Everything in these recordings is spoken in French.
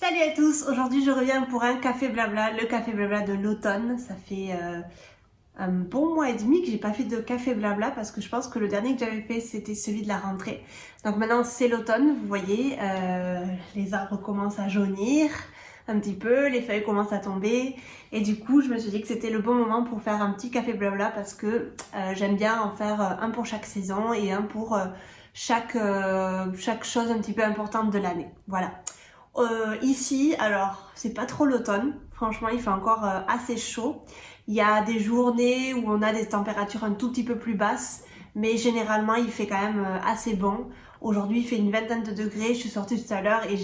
Salut à tous, aujourd'hui je reviens pour un café blabla, le café blabla de l'automne. Ça fait un bon mois et demi que j'ai pas fait de café blabla parce que je pense que le dernier que j'avais fait c'était celui de la rentrée. Donc maintenant c'est l'automne, vous voyez, les arbres commencent à jaunir un petit peu, les feuilles commencent à tomber et du coup je me suis dit que c'était le bon moment pour faire un petit café blabla parce que j'aime bien en faire un pour chaque saison et un pour chaque chose un petit peu importante de l'année. Voilà. Ici, alors c'est pas trop l'automne, franchement il fait encore assez chaud. Il y a des journées où on a des températures un tout petit peu plus basses, mais généralement il fait quand même assez bon. Aujourd'hui il fait une vingtaine de degrés, je suis sortie tout à l'heure et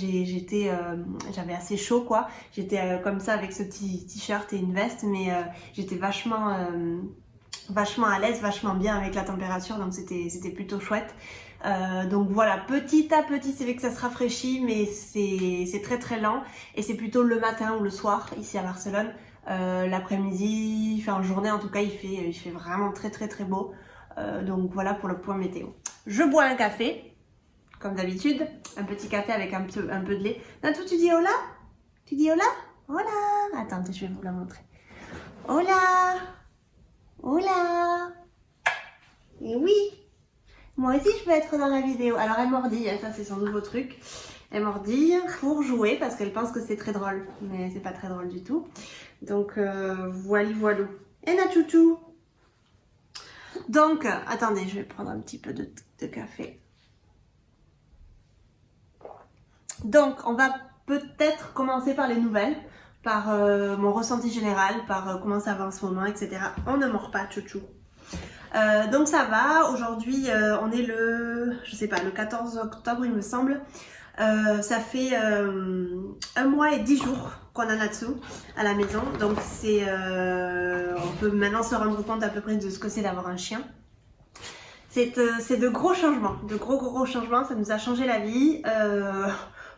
j'avais assez chaud quoi. J'étais comme ça avec ce petit t-shirt et une veste, mais j'étais vachement à l'aise, vachement bien avec la température, donc c'était plutôt chouette. Donc voilà, petit à petit c'est vrai que ça se rafraîchit, mais c'est très très lent et c'est plutôt le matin ou le soir ici à Barcelone. L'après-midi, enfin en journée en tout cas, il fait vraiment très très très beau. Donc voilà pour le point météo. Je bois un café, comme d'habitude, un petit café avec un peu de lait. Natou, tu dis hola? Tu dis hola? Hola! Attends, je vais vous la montrer. Hola! Hola! Et oui! Moi aussi je peux être dans la vidéo. Alors elle mordille, ça c'est son nouveau truc. Elle mordille pour jouer parce qu'elle pense que c'est très drôle. Mais c'est pas très drôle du tout. Donc voilou. Et Nachouchou. Donc, attendez, je vais prendre un petit peu de café. Donc, on va peut-être commencer par les nouvelles, par mon ressenti général, par comment ça va en ce moment, etc. On ne mord pas, chouchou. Donc ça va, aujourd'hui on est je sais pas, le 14 octobre il me semble. Ça fait 1 mois et 10 jours qu'on a Natsu à la maison. Donc on peut maintenant se rendre compte à peu près de ce que c'est d'avoir un chien. C'est de gros changements, de gros changements, ça nous a changé la vie,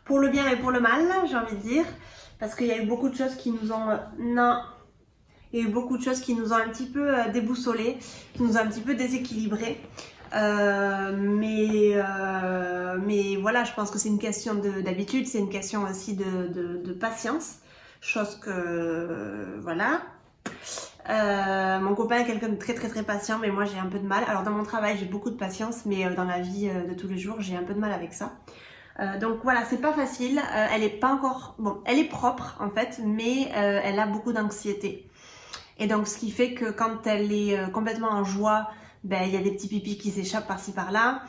pour le bien et pour le mal, j'ai envie de dire. Parce qu'il y a eu beaucoup de choses qui nous ont... Non. Il y a eu beaucoup de choses qui nous ont un petit peu déboussolés, qui nous ont un petit peu déséquilibrés. Mais voilà, je pense que c'est une question d'habitude, c'est une question aussi de patience. Chose que, voilà. Mon copain est quelqu'un de très très très patient, mais moi j'ai un peu de mal. Alors dans mon travail j'ai beaucoup de patience, mais dans la vie de tous les jours j'ai un peu de mal avec ça. Donc voilà, c'est pas facile. Elle est pas encore... Bon, elle est propre en fait, mais elle a beaucoup d'anxiété. Et donc ce qui fait que quand elle est complètement en joie, ben il y a des petits pipis qui s'échappent par-ci par-là.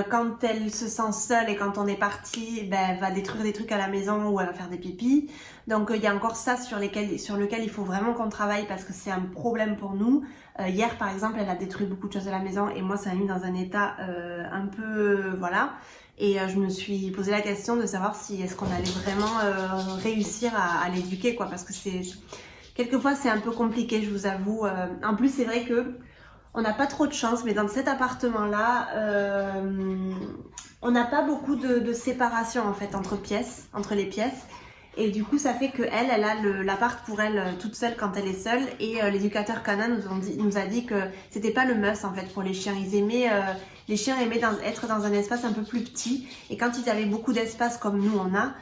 Quand elle se sent seule et quand on est parti, ben elle va détruire des trucs à la maison ou elle va faire des pipis. Donc il y a encore ça sur lequel il faut vraiment qu'on travaille parce que c'est un problème pour nous. Hier par exemple, elle a détruit beaucoup de choses à la maison et moi ça m'a mis dans un état un peu voilà. Et je me suis posé la question de savoir si est-ce qu'on allait vraiment réussir à l'éduquer quoi, parce que quelquefois c'est un peu compliqué, je vous avoue. En plus c'est vrai que on n'a pas trop de chance, mais dans cet appartement-là, on n'a pas beaucoup de séparation en fait entre les pièces. Et du coup, ça fait qu'elle a l'appart pour elle toute seule quand elle est seule. Et l'éducateur canin nous a dit que c'était pas le must en fait pour les chiens. Les chiens aimaient être dans un espace un peu plus petit. Et quand ils avaient beaucoup d'espace comme nous on a,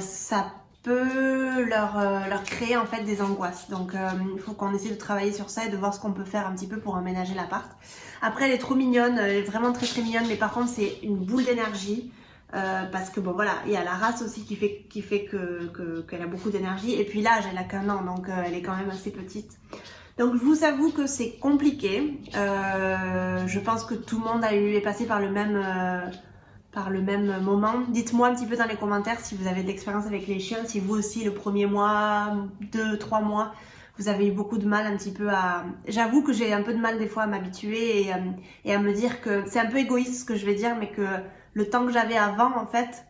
ça peut leur créer en fait des angoisses. Donc il faut qu'on essaie de travailler sur ça et de voir ce qu'on peut faire un petit peu pour emménager l'appart. Après elle est trop mignonne, elle est vraiment très très mignonne, mais par contre c'est une boule d'énergie. Parce que bon voilà, il y a la race aussi qui fait qu'elle a beaucoup d'énergie. Et puis l'âge, elle a qu'1 an, donc elle est quand même assez petite. Donc je vous avoue que c'est compliqué. Je pense que tout le monde est passé par le même moment. Dites-moi un petit peu dans les commentaires si vous avez de l'expérience avec les chiens, si vous aussi le premier mois, 2-3 mois, vous avez eu beaucoup de mal un petit peu à... J'avoue que j'ai un peu de mal des fois à m'habituer et à me dire que c'est un peu égoïste ce que je vais dire, mais que le temps que j'avais avant en fait,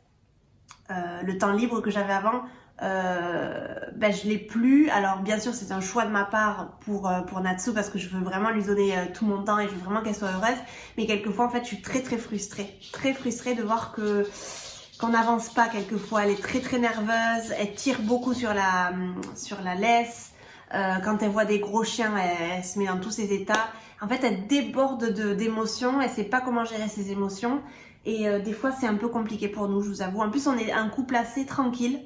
le temps libre que j'avais avant, ben je l'ai plus. Alors bien sûr c'est un choix de ma part pour Natsu parce que je veux vraiment lui donner tout mon temps et je veux vraiment qu'elle soit heureuse, mais quelquefois en fait je suis très frustrée de voir qu'on n'avance pas. Quelquefois elle est très très nerveuse, elle tire beaucoup sur la laisse. Quand elle voit des gros chiens, elle se met dans tous ses états. En fait elle déborde d'émotions, elle sait pas comment gérer ses émotions. Et des fois c'est un peu compliqué pour nous, je vous avoue. En plus on est un couple assez tranquille.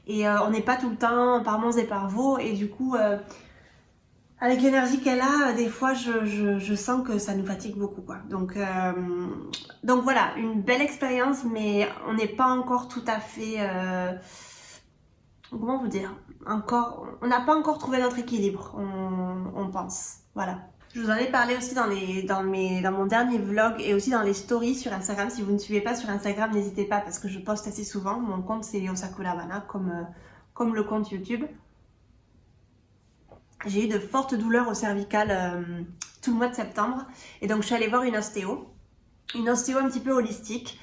et on n'est pas tout le temps par Mons et par Vaux, et du coup avec l'énergie qu'elle a, des fois je sens que ça nous fatigue beaucoup quoi. Donc voilà, une belle expérience, mais on n'est pas encore tout à fait comment vous dire, on n'a pas encore trouvé notre équilibre, on pense, voilà. Je vous en ai parlé aussi dans mon dernier vlog et aussi dans les stories sur Instagram. Si vous ne me suivez pas sur Instagram, n'hésitez pas parce que je poste assez souvent. Mon compte c'est Osako Labana comme le compte YouTube. J'ai eu de fortes douleurs au cervical tout le mois de septembre et donc je suis allée voir une ostéo un petit peu holistique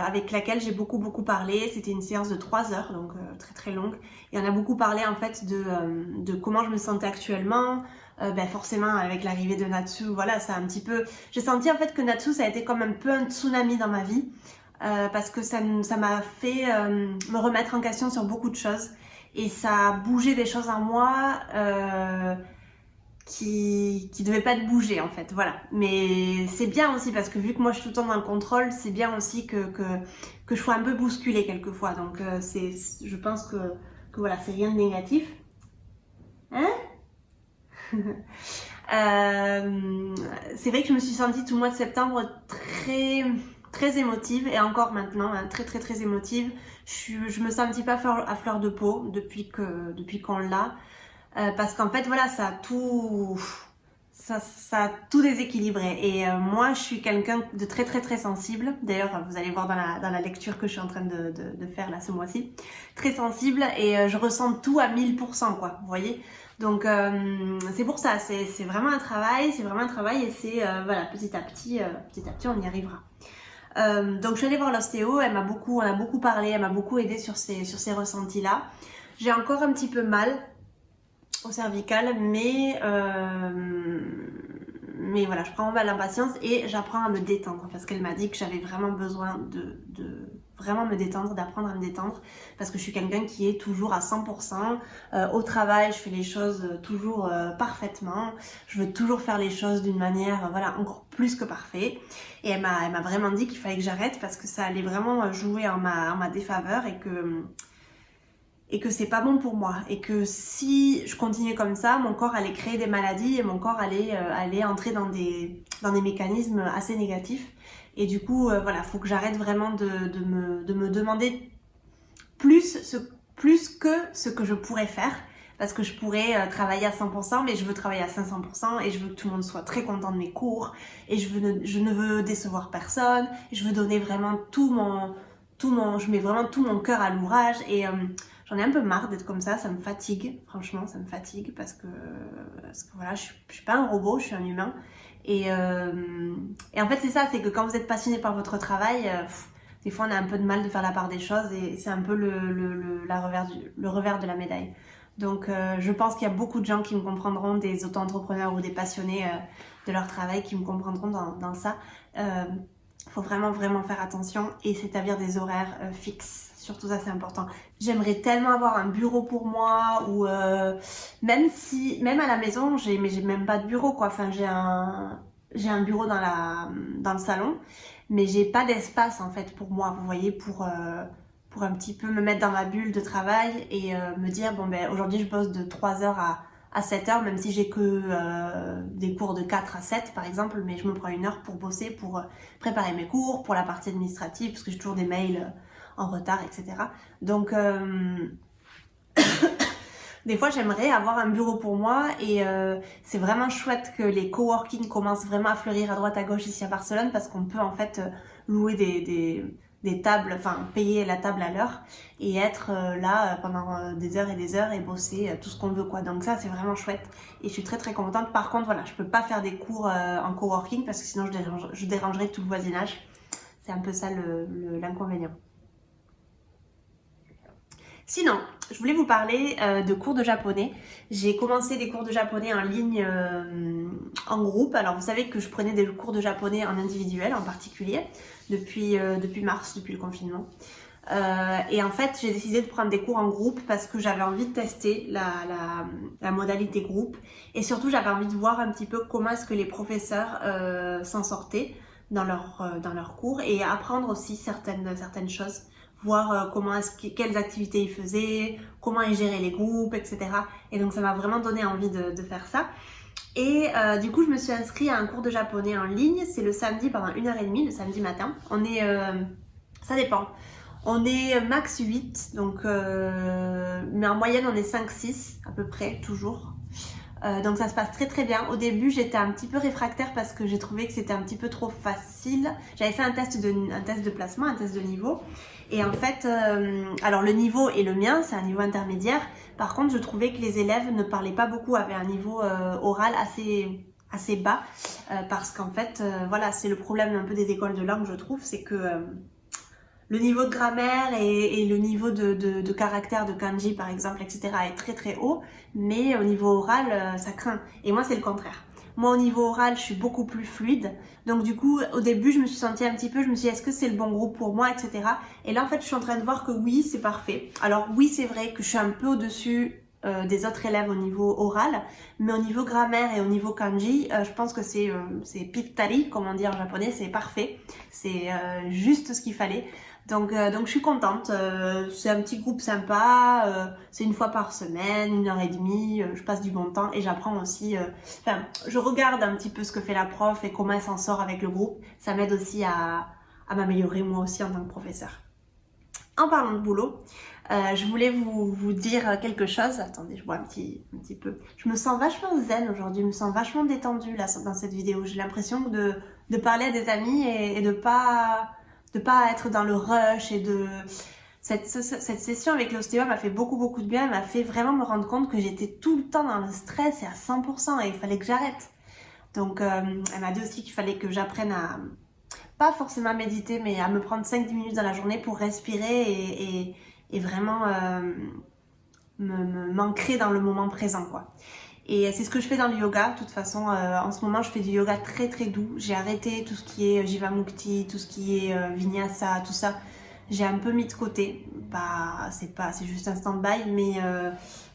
avec laquelle j'ai beaucoup parlé. C'était une séance de 3 heures, donc très très longue, et on a beaucoup parlé en fait de comment je me sentais actuellement. Forcément avec l'arrivée de Natsu, voilà, ça a un petit peu, j'ai senti en fait que Natsu ça a été comme un peu un tsunami dans ma vie, parce que ça m'a fait me remettre en question sur beaucoup de choses, et ça a bougé des choses en moi qui devaient pas être bougées en fait, voilà. Mais c'est bien aussi parce que vu que moi je suis tout le temps dans le contrôle, c'est bien aussi que je sois un peu bousculée quelquefois, donc je pense que voilà, c'est rien de négatif. Hein? C'est vrai que je me suis sentie tout le mois de septembre très émotive, et encore maintenant hein, très émotive. Je me sens un petit peu à fleur de peau depuis qu'on l'a, parce qu'en fait voilà, ça a tout déséquilibré, et moi je suis quelqu'un de très sensible. D'ailleurs vous allez voir dans la lecture que je suis en train de faire là ce mois-ci, très sensible, et je ressens tout à 1000% quoi, vous voyez. Donc c'est pour ça, c'est vraiment un travail, et c'est voilà, petit à petit on y arrivera. Donc je suis allée voir l'ostéo, on a beaucoup parlé, elle m'a beaucoup aidée sur ces ressentis là. J'ai encore un petit peu mal au cervical, mais voilà, je prends mal en patience et j'apprends à me détendre, parce qu'elle m'a dit que j'avais vraiment besoin de vraiment me détendre, d'apprendre à me détendre, parce que je suis quelqu'un qui est toujours à 100%. Au travail, je fais les choses toujours parfaitement, je veux toujours faire les choses d'une manière voilà, encore plus que parfait, et elle m'a vraiment dit qu'il fallait que j'arrête parce que ça allait vraiment jouer en ma défaveur, et que c'est pas bon pour moi, et que si je continuais comme ça, mon corps allait créer des maladies et mon corps allait entrer dans des mécanismes assez négatifs. Et du coup voilà, faut que j'arrête vraiment de me demander plus que ce que je pourrais faire, parce que je pourrais travailler à 100%, mais je veux travailler à 500%, et je veux que tout le monde soit très content de mes cours, et je ne veux décevoir personne, et je veux donner vraiment je mets vraiment tout mon cœur à l'ouvrage, et j'en ai un peu marre d'être comme ça me fatigue, franchement ça me fatigue, parce que voilà, je suis pas un robot, je suis un humain, et en fait c'est ça, c'est que quand vous êtes passionné par votre travail, des fois on a un peu de mal de faire la part des choses, et c'est un peu le revers de la médaille. Donc je pense qu'il y a beaucoup de gens qui me comprendront, des auto-entrepreneurs ou des passionnés de leur travail, qui me comprendront dans ça. Faut vraiment faire attention et s'établir des horaires fixes. Surtout ça, c'est important. J'aimerais tellement avoir un bureau pour moi, ou même à la maison, j'ai même pas de bureau quoi. Enfin, j'ai un bureau dans le salon, mais j'ai pas d'espace en fait pour moi. Vous voyez, pour un petit peu me mettre dans ma bulle de travail, et me dire bon ben aujourd'hui je bosse de 3h à 7h, même si j'ai que des cours de 4 à 7 par exemple, mais je me prends 1 heure pour bosser, pour préparer mes cours, pour la partie administrative, parce que j'ai toujours des mails en retard, etc. Donc des fois j'aimerais avoir un bureau pour moi, et c'est vraiment chouette que les coworking commencent vraiment à fleurir à droite à gauche ici à Barcelone, parce qu'on peut en fait louer des tables, enfin payer la table à l'heure, et être là pendant des heures et des heures, et bosser tout ce qu'on veut quoi. Donc ça c'est vraiment chouette, et je suis très contente. Par contre voilà, je peux pas faire des cours en coworking, parce que sinon je dérangerais tout le voisinage. C'est un peu ça l'inconvénient. Sinon, je voulais vous parler de cours de japonais. J'ai commencé des cours de japonais en ligne, en groupe. Alors vous savez que je prenais des cours de japonais en individuel en particulier depuis mars, depuis le confinement. Et en fait, j'ai décidé de prendre des cours en groupe parce que j'avais envie de tester la modalité groupe, et surtout j'avais envie de voir un petit peu comment est-ce que les professeurs s'en sortaient dans leur cours, et apprendre aussi certaines choses. voir quelles activités ils faisaient, comment ils géraient les groupes, etc. Et donc ça m'a vraiment donné envie de faire ça. Et du coup, je me suis inscrite à un cours de japonais en ligne. C'est le samedi pendant 1h30, le samedi matin. Ça dépend. On est max 8, donc, mais en moyenne on est 5-6 à peu près, toujours. Donc ça se passe très très bien. Au début j'étais un petit peu réfractaire parce que j'ai trouvé que c'était un petit peu trop facile. J'avais fait un test de placement, un test de niveau. Et en fait, alors le niveau est le mien, c'est un niveau intermédiaire. Par contre, je trouvais que les élèves ne parlaient pas beaucoup, avaient un niveau oral assez bas. Parce qu'en fait, voilà, c'est le problème un peu des écoles de langue, je trouve, c'est que le niveau de grammaire et le niveau de caractère de kanji par exemple, etc. est très très haut, mais au niveau oral, ça craint. Et moi, c'est le contraire. Moi, au niveau oral, je suis beaucoup plus fluide. Donc du coup, au début, je me suis sentie un petit peu, je me suis dit, est-ce que c'est le bon groupe pour moi, etc. Et là, en fait, je suis en train de voir que oui, c'est parfait. Alors oui, c'est vrai que je suis un peu au-dessus des autres élèves au niveau oral, mais au niveau grammaire et au niveau kanji, je pense que c'est pittari, comme on dit en japonais, c'est parfait. C'est juste ce qu'il fallait. Donc je suis contente, c'est un petit groupe sympa, c'est une fois par semaine, 1h30, je passe du bon temps et j'apprends aussi, je regarde un petit peu ce que fait la prof et comment elle s'en sort avec le groupe, ça m'aide aussi à m'améliorer moi aussi en tant que professeur. En parlant de boulot, je voulais vous dire quelque chose, attendez je bois un petit peu, je me sens vachement zen aujourd'hui, je me sens vachement détendue là dans cette vidéo, j'ai l'impression de parler à des amis et de pas être dans le rush et cette session avec l'ostéo m'a fait beaucoup de bien, elle m'a fait vraiment me rendre compte que j'étais tout le temps dans le stress et à 100% et il fallait que j'arrête. Donc elle m'a dit aussi qu'il fallait que j'apprenne à, pas forcément méditer, mais à me prendre 5-10 minutes dans la journée pour respirer et vraiment m'ancrer dans le moment présent, quoi. Et c'est ce que je fais dans le yoga. De toute façon, en ce moment, je fais du yoga très très doux. J'ai arrêté tout ce qui est Jivamukti, tout ce qui est Vinyasa, tout ça. J'ai un peu mis de côté. Bah, c'est juste un stand-by, mais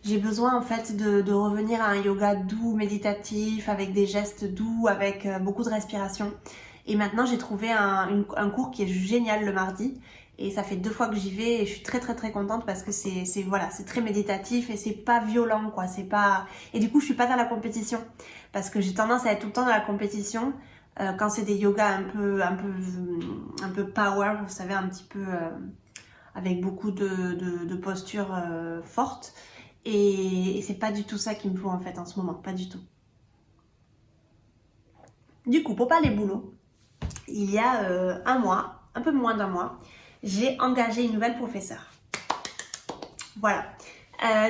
j'ai besoin en fait de revenir à un yoga doux, méditatif, avec des gestes doux, avec beaucoup de respiration. Et maintenant, j'ai trouvé un cours qui est génial le mardi. Et ça fait 2 fois que j'y vais et je suis très contente parce que c'est très méditatif et c'est pas violent, quoi, c'est pas... Et du coup, je suis pas dans la compétition parce que j'ai tendance à être tout le temps dans la compétition quand c'est des yogas un peu power, vous savez, un petit peu avec beaucoup de postures fortes et c'est pas du tout ça qu'il me faut en fait en ce moment, pas du tout. Du coup, pour parler boulot, il y a un mois, un peu moins d'un mois, j'ai engagé une nouvelle professeure. Voilà.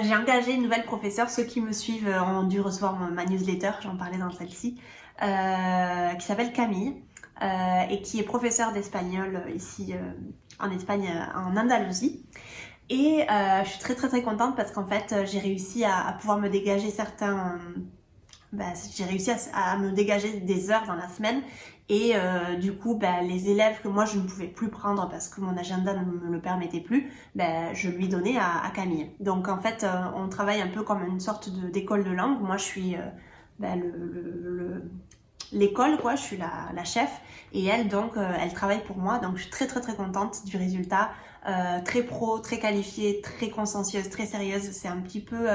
J'ai engagé une nouvelle professeure. Ceux qui me suivent ont dû recevoir ma newsletter, j'en parlais dans celle-ci, qui s'appelle Camille et qui est professeure d'espagnol ici en Espagne, en Andalousie. Et je suis très contente parce qu'en fait, j'ai réussi à pouvoir me dégager j'ai réussi à me dégager des heures dans la semaine et du coup les élèves que moi je ne pouvais plus prendre parce que mon agenda ne me le permettait plus, je lui donnais à Camille. Donc en fait on travaille un peu comme une sorte d'école de langue. Moi je suis l'école, quoi, je suis la chef et elle donc elle travaille pour moi, donc je suis très contente du résultat. Très pro, très qualifiée, très consciencieuse, très sérieuse. C'est un petit peu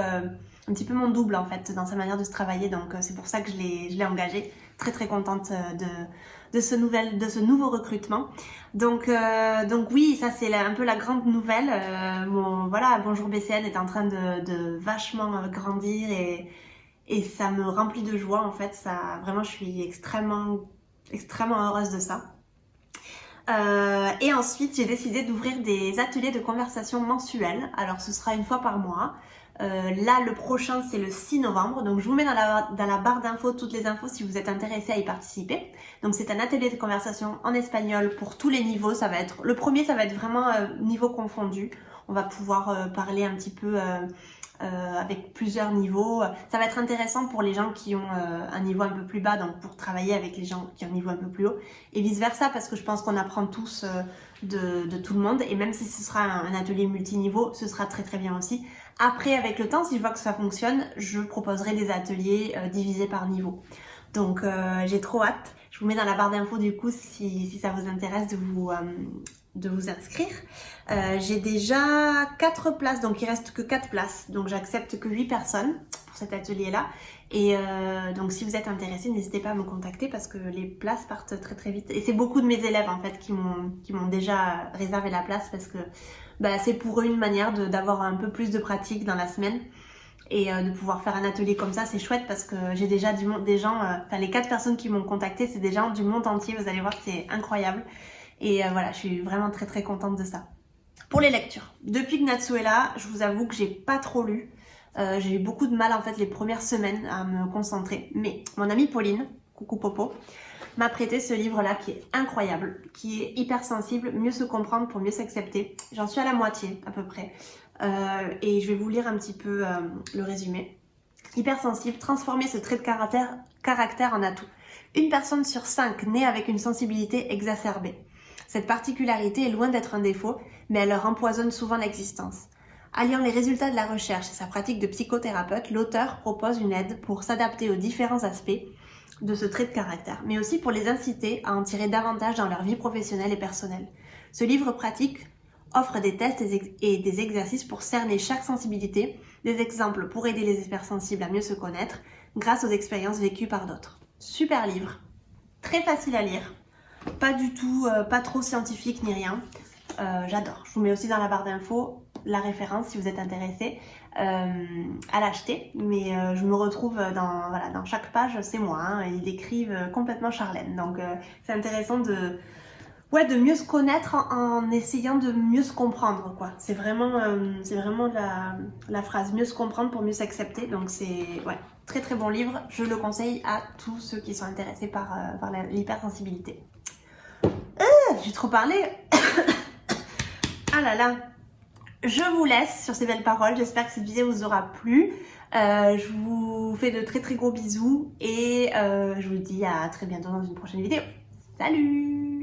mon double en fait dans sa manière de se travailler, donc c'est pour ça que je l'ai engagée. Très contente de ce nouveau recrutement. Donc oui, ça c'est un peu la grande nouvelle. Bonjour BCN est en train de vachement grandir et ça me remplit de joie en fait. Ça, vraiment, je suis extrêmement heureuse de ça. Et ensuite, j'ai décidé d'ouvrir des ateliers de conversation mensuels. Alors, ce sera une fois par mois. Là, le prochain, c'est le 6 novembre. Donc, je vous mets dans la barre d'infos toutes les infos si vous êtes intéressé à y participer. Donc, c'est un atelier de conversation en espagnol pour tous les niveaux. Le premier, ça va être vraiment niveau confondu. On va pouvoir parler un petit peu avec plusieurs niveaux. Ça va être intéressant pour les gens qui ont un niveau un peu plus bas, donc pour travailler avec les gens qui ont un niveau un peu plus haut, et vice versa, parce que je pense qu'on apprend tous de tout le monde, et même si ce sera un atelier multiniveau, ce sera très bien aussi. Après, avec le temps, si je vois que ça fonctionne, je proposerai des ateliers divisés par niveau. Donc j'ai trop hâte. Je vous mets dans la barre d'infos du coup si ça vous intéresse de vous inscrire. J'ai déjà 4 places, donc il reste que 4 places. Donc j'accepte que 8 personnes pour cet atelier-là. Et donc si vous êtes intéressés, n'hésitez pas à me contacter parce que les places partent très très vite. Et c'est beaucoup de mes élèves en fait qui m'ont déjà réservé la place parce que c'est pour eux une manière d'avoir un peu plus de pratique dans la semaine. Et de pouvoir faire un atelier comme ça, c'est chouette parce que j'ai déjà des gens, les 4 personnes qui m'ont contacté, c'est des gens du monde entier, vous allez voir, c'est incroyable. Et voilà, je suis vraiment très très contente de ça. Pour les lectures, depuis que Natsu est là, je vous avoue que j'ai pas trop lu. J'ai eu beaucoup de mal en fait les premières semaines à me concentrer. Mais mon amie Pauline, coucou Popo, m'a prêté ce livre-là qui est incroyable, qui est hyper sensible, mieux se comprendre pour mieux s'accepter. J'en suis à la moitié à peu près. Et je vais vous lire un petit peu le résumé. Hypersensible, transformer ce trait de caractère en atout. Une personne sur 5 naît avec une sensibilité exacerbée. Cette particularité est loin d'être un défaut, mais elle leur empoisonne souvent l'existence. Alliant les résultats de la recherche et sa pratique de psychothérapeute, l'auteur propose une aide pour s'adapter aux différents aspects de ce trait de caractère, mais aussi pour les inciter à en tirer davantage dans leur vie professionnelle et personnelle. Ce livre pratique offre des tests et des exercices pour cerner chaque sensibilité, des exemples pour aider les hypersensibles à mieux se connaître grâce aux expériences vécues par d'autres. Super livre, très facile à lire, pas du tout, pas trop scientifique ni rien. J'adore. Je vous mets aussi dans la barre d'infos la référence si vous êtes intéressé à l'acheter. Mais je me retrouve dans chaque page, c'est moi. Hein, ils décrivent complètement Charlène. Donc c'est intéressant de mieux se connaître en essayant de mieux se comprendre, quoi. C'est vraiment la phrase, mieux se comprendre pour mieux s'accepter. Donc c'est très très bon livre. Je le conseille à tous ceux qui sont intéressés par l'hypersensibilité. J'ai trop parlé. Ah là là. Je vous laisse sur ces belles paroles. J'espère que cette vidéo vous aura plu. Je vous fais de très très gros bisous et je vous dis à très bientôt dans une prochaine vidéo. Salut!